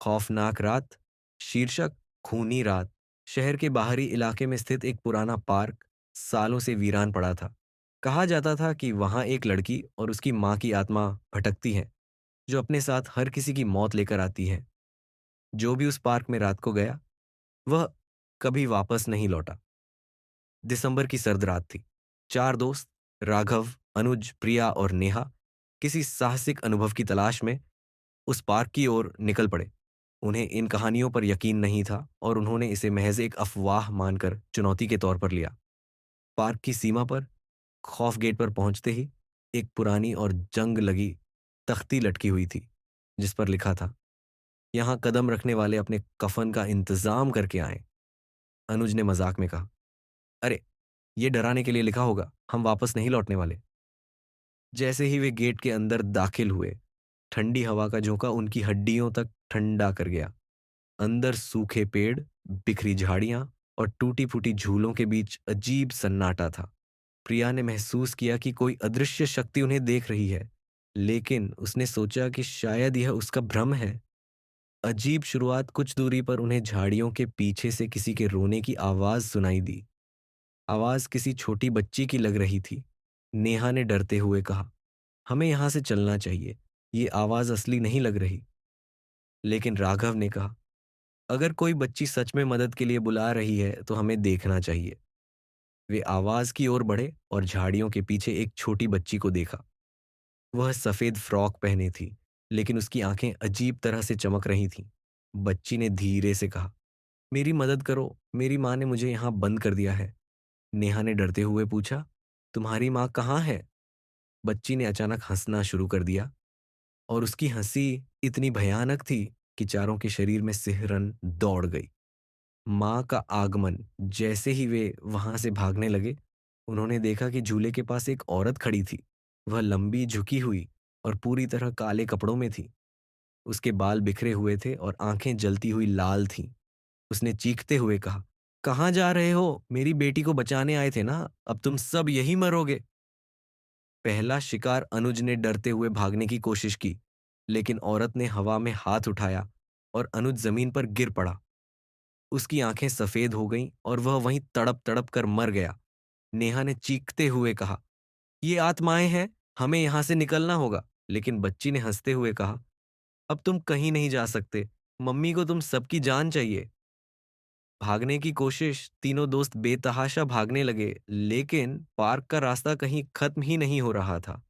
खौफनाक रात शीर्षक खूनी रात। शहर के बाहरी इलाके में स्थित एक पुराना पार्क सालों से वीरान पड़ा था। कहा जाता था कि वहां एक लड़की और उसकी मां की आत्मा भटकती है, जो अपने साथ हर किसी की मौत लेकर आती है। जो भी उस पार्क में रात को गया, वह कभी वापस नहीं लौटा। दिसंबर की सर्द रात थी। चार दोस्त, राघव, अनुज, प्रिया और नेहा, किसी साहसिक अनुभव की तलाश में उस पार्क की ओर निकल पड़े। उन्हें इन कहानियों पर यकीन नहीं था और उन्होंने इसे महज एक अफवाह मानकर चुनौती के तौर पर लिया। पार्क की सीमा पर, खौफ गेट पर पहुंचते ही, एक पुरानी और जंग लगी तख्ती लटकी हुई थी, जिस पर लिखा था, यहां कदम रखने वाले अपने कफन का इंतजाम करके आए। अनुज ने मजाक में कहा, अरे, ये डराने के लिए लिखा होगा, हम वापस नहीं लौटने वाले। जैसे ही वे गेट के अंदर दाखिल हुए, ठंडी हवा का झोंका उनकी हड्डियों तक ठंडा कर गया। अंदर सूखे पेड़, बिखरी झाड़ियां और टूटी फूटी झूलों के बीच अजीब सन्नाटा था। प्रिया ने महसूस किया कि कोई अदृश्य शक्ति उन्हें देख रही है, लेकिन उसने सोचा कि शायद यह उसका भ्रम है। अजीब शुरुआत कुछ दूरी पर उन्हें झाड़ियों के पीछे से किसी के रोने की आवाज सुनाई दी। आवाज किसी छोटी बच्ची की लग रही थी। नेहा ने डरते हुए कहा, हमें यहां से चलना चाहिए, ये आवाज असली नहीं लग रही। लेकिन राघव ने कहा, अगर कोई बच्ची सच में मदद के लिए बुला रही है तो हमें देखना चाहिए। वे आवाज की ओर बढ़े और झाड़ियों के पीछे एक छोटी बच्ची को देखा। वह सफेद फ्रॉक पहने थी, लेकिन उसकी आंखें अजीब तरह से चमक रही थीं। बच्ची ने धीरे से कहा, मेरी मदद करो, मेरी माँ ने मुझे यहाँ बंद कर दिया है। नेहा ने डरते हुए पूछा, तुम्हारी माँ कहाँ है? बच्ची ने अचानक हंसना शुरू कर दिया और उसकी हंसी इतनी भयानक थी कि चारों के शरीर में सिहरन दौड़ गई। माँ का आगमन। जैसे ही वे वहां से भागने लगे, उन्होंने देखा कि झूले के पास एक औरत खड़ी थी। वह लंबी, झुकी हुई और पूरी तरह काले कपड़ों में थी। उसके बाल बिखरे हुए थे और आंखें जलती हुई लाल थीं। उसने चीखते हुए कहा, कहाँ जा रहे हो? मेरी बेटी को बचाने आए थे ना? अब तुम सब यही मरोगे। पहला शिकार अनुज ने डरते हुए भागने की कोशिश की, लेकिन औरत ने हवा में हाथ उठाया और अनुज जमीन पर गिर पड़ा। उसकी आंखें सफेद हो गईं और वह वहीं तड़प तड़प कर मर गया। नेहा ने चीखते हुए कहा, ये आत्माएं हैं, हमें यहां से निकलना होगा। लेकिन बच्ची ने हंसते हुए कहा, अब तुम कहीं नहीं जा सकते, मम्मी को तुम सबकी जान चाहिए। भागने की कोशिश, तीनों दोस्त बेतहाशा भागने लगे, लेकिन पार्क का रास्ता कहीं खत्म ही नहीं हो रहा था।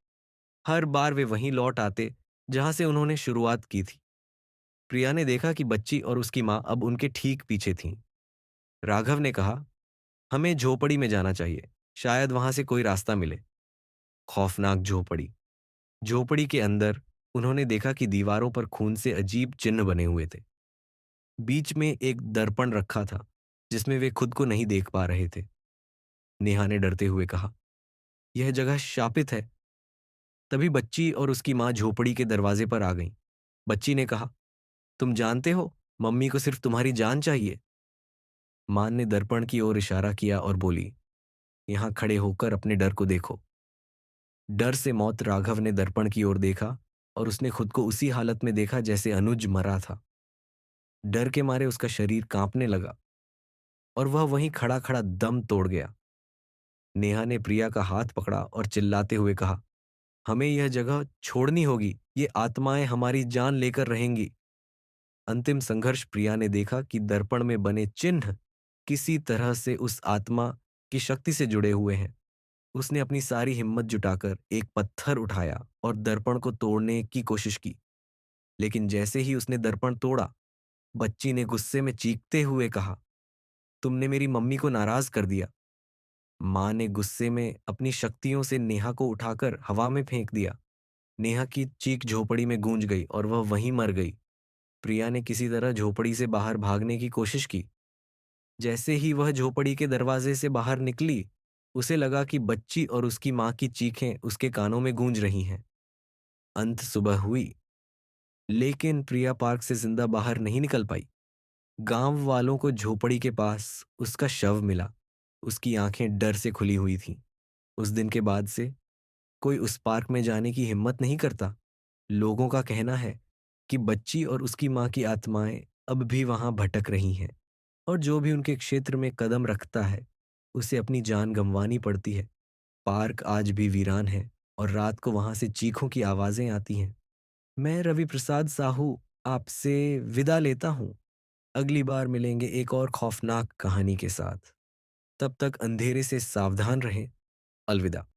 हर बार वे वहीं लौट आते जहां से उन्होंने शुरुआत की थी। प्रिया ने देखा कि बच्ची और उसकी मां अब उनके ठीक पीछे थीं। राघव ने कहा, हमें झोपड़ी में जाना चाहिए, शायद वहां से कोई रास्ता मिले। खौफनाक झोपड़ी। झोपड़ी के अंदर उन्होंने देखा कि दीवारों पर खून से अजीब चिन्ह बने हुए थे। बीच में एक दर्पण रखा था, जिसमें वे खुद को नहीं देख पा रहे थे। नेहा ने डरते हुए कहा, यह जगह शापित है। तभी बच्ची और उसकी मां झोपड़ी के दरवाजे पर आ गईं। बच्ची ने कहा, तुम जानते हो, मम्मी को सिर्फ तुम्हारी जान चाहिए। मां ने दर्पण की ओर इशारा किया और बोली, यहां खड़े होकर अपने डर को देखो। डर से मौत राघव ने दर्पण की ओर देखा और उसने खुद को उसी हालत में देखा जैसे अनुज मरा था। डर के मारे उसका शरीर कांपने लगा और वह वहीं खड़ा खड़ा दम तोड़ गया। नेहा ने प्रिया का हाथ पकड़ा और चिल्लाते हुए कहा, हमें यह जगह छोड़नी होगी, ये आत्माएं हमारी जान लेकर रहेंगी। अंतिम संघर्ष। प्रिया ने देखा कि दर्पण में बने चिन्ह किसी तरह से उस आत्मा की शक्ति से जुड़े हुए हैं। उसने अपनी सारी हिम्मत जुटाकर एक पत्थर उठाया और दर्पण को तोड़ने की कोशिश की। लेकिन जैसे ही उसने दर्पण तोड़ा, बच्ची ने गुस्से में चीखते हुए कहा, तुमने मेरी मम्मी को नाराज कर दिया। मां ने गुस्से में अपनी शक्तियों से नेहा को उठाकर हवा में फेंक दिया। नेहा की चीख झोपड़ी में गूंज गई और वह वहीं मर गई। प्रिया ने किसी तरह झोपड़ी से बाहर भागने की कोशिश की। जैसे ही वह झोपड़ी के दरवाजे से बाहर निकली, उसे लगा कि बच्ची और उसकी मां की चीखें उसके कानों में गूंज रही हैं। अंत सुबह हुई, लेकिन प्रिया पार्क से जिंदा बाहर नहीं निकल पाई। गांव वालों को झोपड़ी के पास उसका शव मिला। उसकी आंखें डर से खुली हुई थीं। उस दिन के बाद से कोई उस पार्क में जाने की हिम्मत नहीं करता। लोगों का कहना है कि बच्ची और उसकी माँ की आत्माएं अब भी वहां भटक रही हैं, और जो भी उनके क्षेत्र में कदम रखता है उसे अपनी जान गंवानी पड़ती है। पार्क आज भी वीरान है और रात को वहां से चीखों की आवाजें आती हैं। मैं रवि प्रसाद साहू आपसे विदा लेता हूँ। अगली बार मिलेंगे एक और खौफनाक कहानी के साथ। तब तक अंधेरे से सावधान रहें। अलविदा।